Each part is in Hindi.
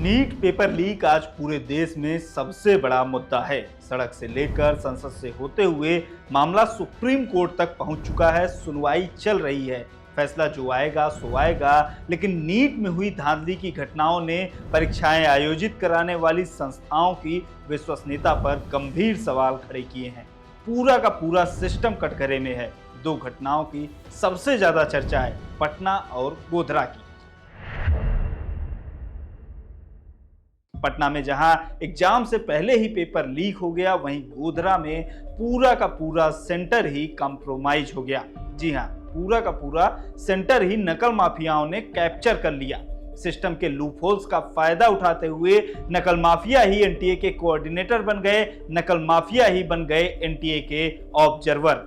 नीट पेपर लीक आज पूरे देश में सबसे बड़ा मुद्दा है। सड़क से लेकर संसद से होते हुए मामला सुप्रीम कोर्ट तक पहुंच चुका है। सुनवाई चल रही है, फैसला जो आएगा सो आएगा। लेकिन नीट में हुई धांधली की घटनाओं ने परीक्षाएं आयोजित कराने वाली संस्थाओं की विश्वसनीयता पर गंभीर सवाल खड़े किए हैं। पूरा का पूरा सिस्टम कटघरे में है। दो घटनाओं की सबसे ज्यादा चर्चा है, पटना और गोधरा की। पटना में जहां एग्जाम से पहले ही पेपर लीक हो गया, वहीं गोधरा में पूरा का पूरा सेंटर ही कॉम्प्रोमाइज हो गया। जी हां, पूरा का पूरा सेंटर ही नकल माफियाओं ने कैप्चर कर लिया। सिस्टम के लूपहोल्स का फायदा उठाते हुए नकल माफिया ही एनटीए के कोऑर्डिनेटर बन गए, नकल माफिया ही बन गए एनटीए के ऑब्जर्वर।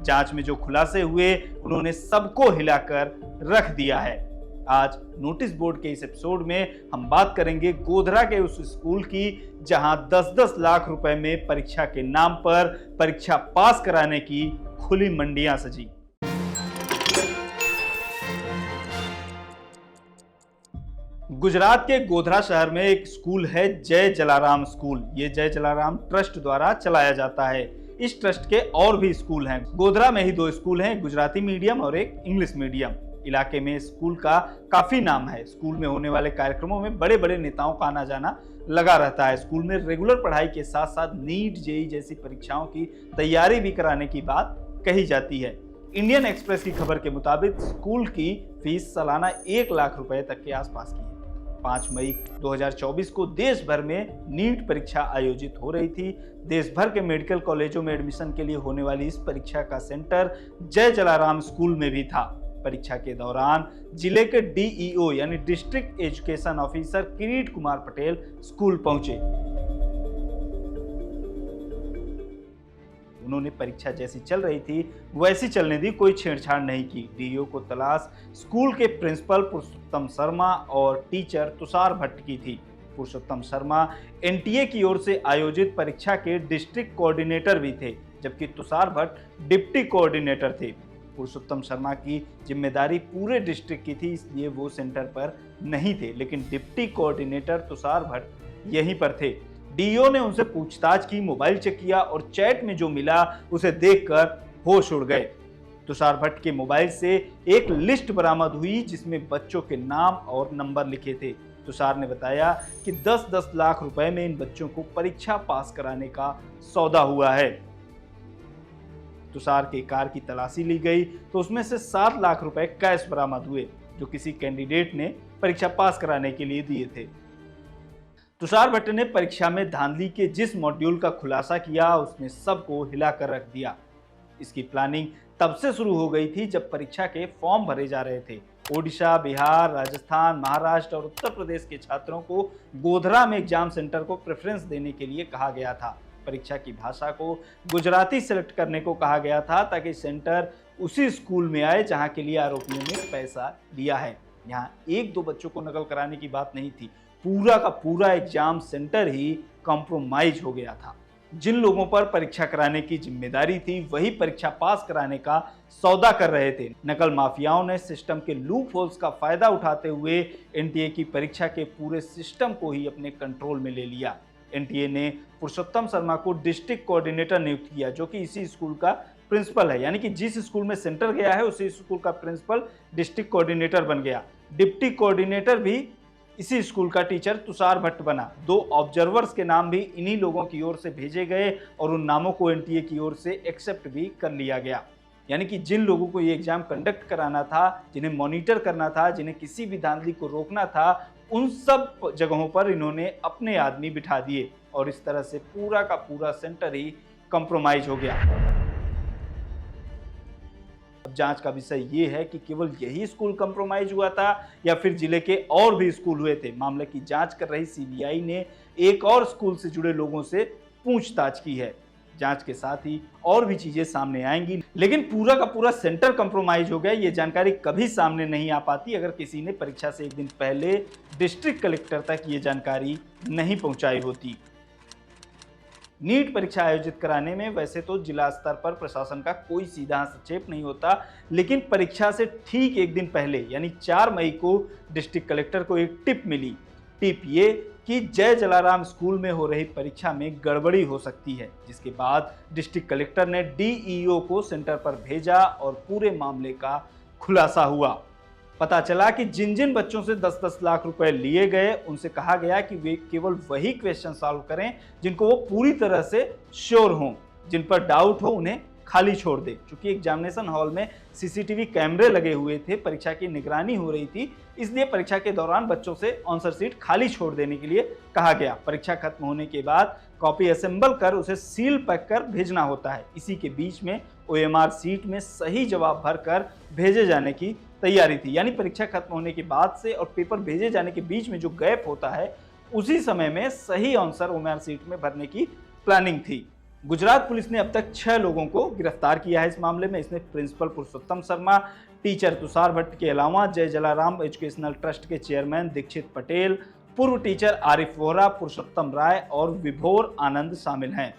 जांच में जो खुलासे हुए उन्होंने सबको हिलाकर रख दिया है। आज नोटिस बोर्ड के इस एपिसोड में हम बात करेंगे गोधरा के उस स्कूल की जहां 10-10 लाख रुपए में परीक्षा के नाम पर परीक्षा पास कराने की खुली मंडियां सजी। गुजरात के गोधरा शहर में एक स्कूल है, जय जलाराम स्कूल। ये जय जलाराम ट्रस्ट द्वारा चलाया जाता है। इस ट्रस्ट के और भी स्कूल हैं। गोधरा में ही दो स्कूल हैं, गुजराती मीडियम और एक इंग्लिश मीडियम। इलाके में स्कूल का काफी नाम है। स्कूल में होने वाले कार्यक्रमों में बड़े बड़े नेताओं का आना जाना लगा रहता है। स्कूल में रेगुलर पढ़ाई के साथ साथ नीट जेईई जैसी परीक्षाओं की तैयारी भी कराने की बात कही जाती है। इंडियन एक्सप्रेस की खबर के मुताबिक स्कूल की फीस सालाना 1 लाख रुपए तक के आसपास की है। 5 मई 2024 को देश भर में नीट परीक्षा आयोजित हो रही थी। देश भर के मेडिकल कॉलेजों में एडमिशन के लिए होने वाली इस परीक्षा का सेंटर जय जलाराम स्कूल में भी था। परीक्षा के दौरान जिले के डीईओ यानी डिस्ट्रिक्ट एजुकेशन ऑफिसर किरीट कुमार पटेल स्कूल पहुंचे। उन्होंने परीक्षा जैसी चल रही थी वैसी चलने दी, कोई छेड़छाड़ नहीं की। डीईओ को तलाश स्कूल के प्रिंसिपल पुरुषोत्तम शर्मा और टीचर तुषार भट्ट की थी। पुरुषोत्तम शर्मा एनटीए की ओर से आयोजित परीक्षा के डिस्ट्रिक्ट कोऑर्डिनेटर भी थे, जबकि तुषार भट्ट डिप्टी कोऑर्डिनेटर थे। पुरुषोत्तम शर्मा की जिम्मेदारी पूरे डिस्ट्रिक्ट की थी, इसलिए वो सेंटर पर नहीं थे, लेकिन डिप्टी कोऑर्डिनेटर तुषार भट्ट यहीं पर थे। डीईओ ने उनसे पूछताछ की, मोबाइल चेक किया और चैट में जो मिला उसे देखकर होश उड़ गए। तुषार भट्ट के मोबाइल से एक लिस्ट बरामद हुई जिसमें बच्चों के नाम और नंबर लिखे थे। तुषार ने बताया कि 10-10 लाख रुपए में इन बच्चों को परीक्षा पास कराने का सौदा हुआ है। तुषार के कार की तलाशी ली गई तो उसमें से 7 लाख रुपए कैश बरामद हुए, जो किसी कैंडिडेट ने परीक्षा पास कराने के लिए दिए थे। तुषार भट्ट ने परीक्षा में धांधली के जिस मॉड्यूल का खुलासा किया उसने सबको हिलाकर रख दिया। इसकी प्लानिंग तब से शुरू हो गई थी जब परीक्षा के फॉर्म भरे जा रहे थे। ओडिशा, बिहार, राजस्थान, महाराष्ट्र और उत्तर प्रदेश के छात्रों को गोधरा में एग्जाम सेंटर को प्रेफरेंस देने के लिए कहा गया था। परीक्षा की भाषा को गुजराती सेलेक्ट करने को कहा गया था ताकि सेंटर उसी स्कूल में आए जहां के लिए आरोपियों ने पैसा लिया है। यहां 1-2 बच्चों को नकल कराने की बात नहीं थी, पूरा का पूरा एग्जाम सेंटर ही कॉम्प्रोमाइज हो गया था। जिन लोगों पर परीक्षा कराने की जिम्मेदारी थी वही परीक्षा पास कराने का सौदा कर रहे थे। नकल माफियाओं ने सिस्टम के लूप होल्स का फायदा उठाते हुए एनटीए की परीक्षा के पूरे सिस्टम को ही अपने कंट्रोल में ले लिया। एनटीए ने पुरुषोत्तम शर्मा को डिस्ट्रिक्ट कोऑर्डिनेटर नियुक्त किया, जो कि इसी स्कूल का प्रिंसिपल है, यानी कि जिस स्कूल में सेंटर गया है उसी स्कूल का प्रिंसिपल डिस्ट्रिक्ट कोऑर्डिनेटर बन गया। डिप्टी कोऑर्डिनेटर भी इसी स्कूल का टीचर तुषार भट्ट बना। 2 ऑब्जर्वर्स के नाम भी इन्हीं लोगों की ओर से भेजे गए और उन नामों को एनटीए की ओर से एक्सेप्ट भी कर लिया गया। यानी कि जिन लोगों को ये एग्जाम कंडक्ट कराना था, जिन्हें मॉनिटर करना था, जिन्हें किसी भी धांधली को रोकना था, उन सब जगहों पर इन्होंने अपने आदमी बिठा दिए और इस तरह से पूरा का पूरा सेंटर ही कॉम्प्रोमाइज हो गया। अब जांच का विषय ये है कि केवल यही स्कूल कॉम्प्रोमाइज हुआ था या फिर जिले के और भी स्कूल हुए थे। मामले की जांच कर रही सीबीआई ने एक और स्कूल से जुड़े लोगों से पूछताछ की है। जांच के साथ ही और भी चीजें सामने आएंगी, लेकिन पूरा का पूरा सेंटर कॉम्प्रोमाइज हो गया। ये जानकारी कभी सामने नहीं आ पाती अगर किसी ने परीक्षा से एक दिन पहले डिस्ट्रिक्ट कलेक्टर तक ये जानकारी नहीं पहुंचाई होती। नीट परीक्षा आयोजित कराने में वैसे तो जिला स्तर पर प्रशासन का कोई सीधा हस्तक्षेप नहीं होता, लेकिन परीक्षा से ठीक एक दिन पहले यानी 4 मई को डिस्ट्रिक्ट कलेक्टर को एक टिप मिली। टिप ये कि जय जलाराम स्कूल में हो रही परीक्षा में गड़बड़ी हो सकती है, जिसके बाद डिस्ट्रिक्ट कलेक्टर ने डीईओ को सेंटर पर भेजा और पूरे मामले का खुलासा हुआ। पता चला कि जिन जिन बच्चों से 10-10 लाख रुपए लिए गए उनसे कहा गया कि वे केवल वही क्वेश्चन सॉल्व करें जिनको वो पूरी तरह से श्योर हों, जिन पर डाउट हो उन्हें खाली छोड़ दें। क्योंकि एग्जामिनेशन हॉल में सीसीटीवी कैमरे लगे हुए थे, परीक्षा की निगरानी हो रही थी, इसलिए परीक्षा के दौरान बच्चों से आंसर शीट खाली छोड़ देने के लिए कहा गया। परीक्षा खत्म होने के बाद कॉपी असेंबल कर उसे सील पैक कर भेजना होता है। इसी के बीच में ओएमआर सीट में सही जवाब भरकर भेजे जाने की तैयारी थी। यानी परीक्षा खत्म होने के बाद से और पेपर भेजे जाने के बीच में जो गैप होता है, उसी समय में सही आंसर ओएमआर सीट में भरने की प्लानिंग थी। गुजरात पुलिस ने अब तक 6 लोगों को गिरफ्तार किया है इस मामले में। इसमें प्रिंसिपल पुरुषोत्तम शर्मा, टीचर तुषार भट्ट के अलावा जय जलाराम एजुकेशनल ट्रस्ट के चेयरमैन दीक्षित पटेल, पूर्व टीचर आरिफ वोहरा, पुरुषोत्तम राय और विभोर आनंद शामिल हैं।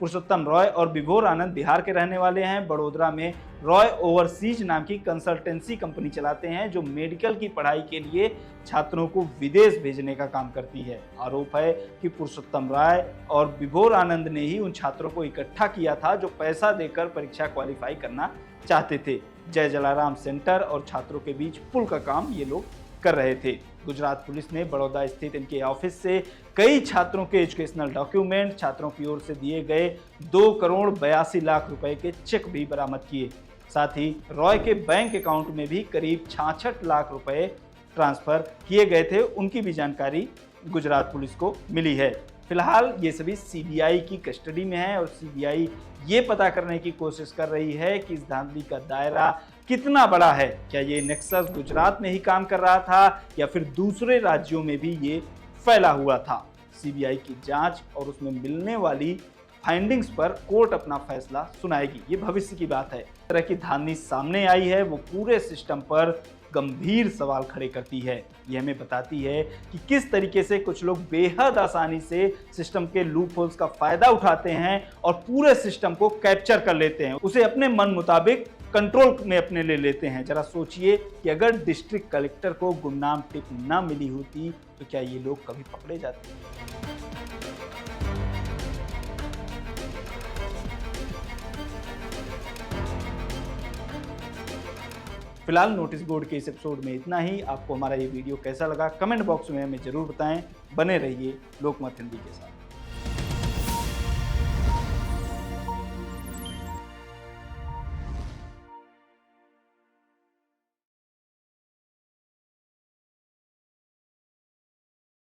पुरुषोत्तम रॉय और विभोर आनंद बिहार के रहने वाले हैं। बड़ोदरा में रॉय ओवरसीज नाम की कंसल्टेंसी कंपनी चलाते हैं जो मेडिकल की पढ़ाई के लिए छात्रों को विदेश भेजने का काम करती है। आरोप है कि पुरुषोत्तम राय और विभोर आनंद ने ही उन छात्रों को इकट्ठा किया था जो पैसा देकर परीक्षा क्वालिफाई करना चाहते थे। जय जलाराम सेंटर और छात्रों के बीच पुल का काम ये लोग कर रहे थे। गुजरात पुलिस ने बड़ौदा स्थित इनके ऑफिस से कई छात्रों के एजुकेशनल डॉक्यूमेंट, छात्रों की ओर से दिए गए 2 करोड़ 82 लाख रुपए के चेक भी बरामद किए। साथ ही रॉय के बैंक अकाउंट में भी करीब 66 लाख रुपए ट्रांसफर किए गए थे, उनकी भी जानकारी गुजरात पुलिस को मिली है। फिलहाल ये सभी सीबीआई की कस्टडी में है और सीबीआई ये पता करने की कोशिश कर रही है कि इस धांधली का दायरा कितना बड़ा है। क्या ये नेक्सस गुजरात में ही काम कर रहा था या फिर दूसरे राज्यों में भी ये फैला हुआ था। सीबीआई की जांच और उसमें मिलने वाली फाइंडिंग्स पर कोर्ट अपना फैसला सुनाएगी। ये भविष्य की बात है। इस तरह की धांधली सामने आई है वो पूरे सिस्टम पर गंभीर सवाल खड़े करती है। ये हमें बताती है कि किस तरीके से कुछ लोग बेहद आसानी से सिस्टम के लूप होल्स का फायदा उठाते हैं और पूरे सिस्टम को कैप्चर कर लेते हैं, उसे अपने मन मुताबिक कंट्रोल में अपने ले लेते हैं। जरा सोचिए कि अगर डिस्ट्रिक्ट कलेक्टर को गुमनाम टिप ना मिली होती तो क्या ये लोग कभी पकड़े जाते? फिलहाल नोटिस बोर्ड के इस एपिसोड में इतना ही। आपको हमारा ये वीडियो कैसा लगा कमेंट बॉक्स में हमें जरूर बताएं। बने रहिए लोकमत हिंदी के साथ।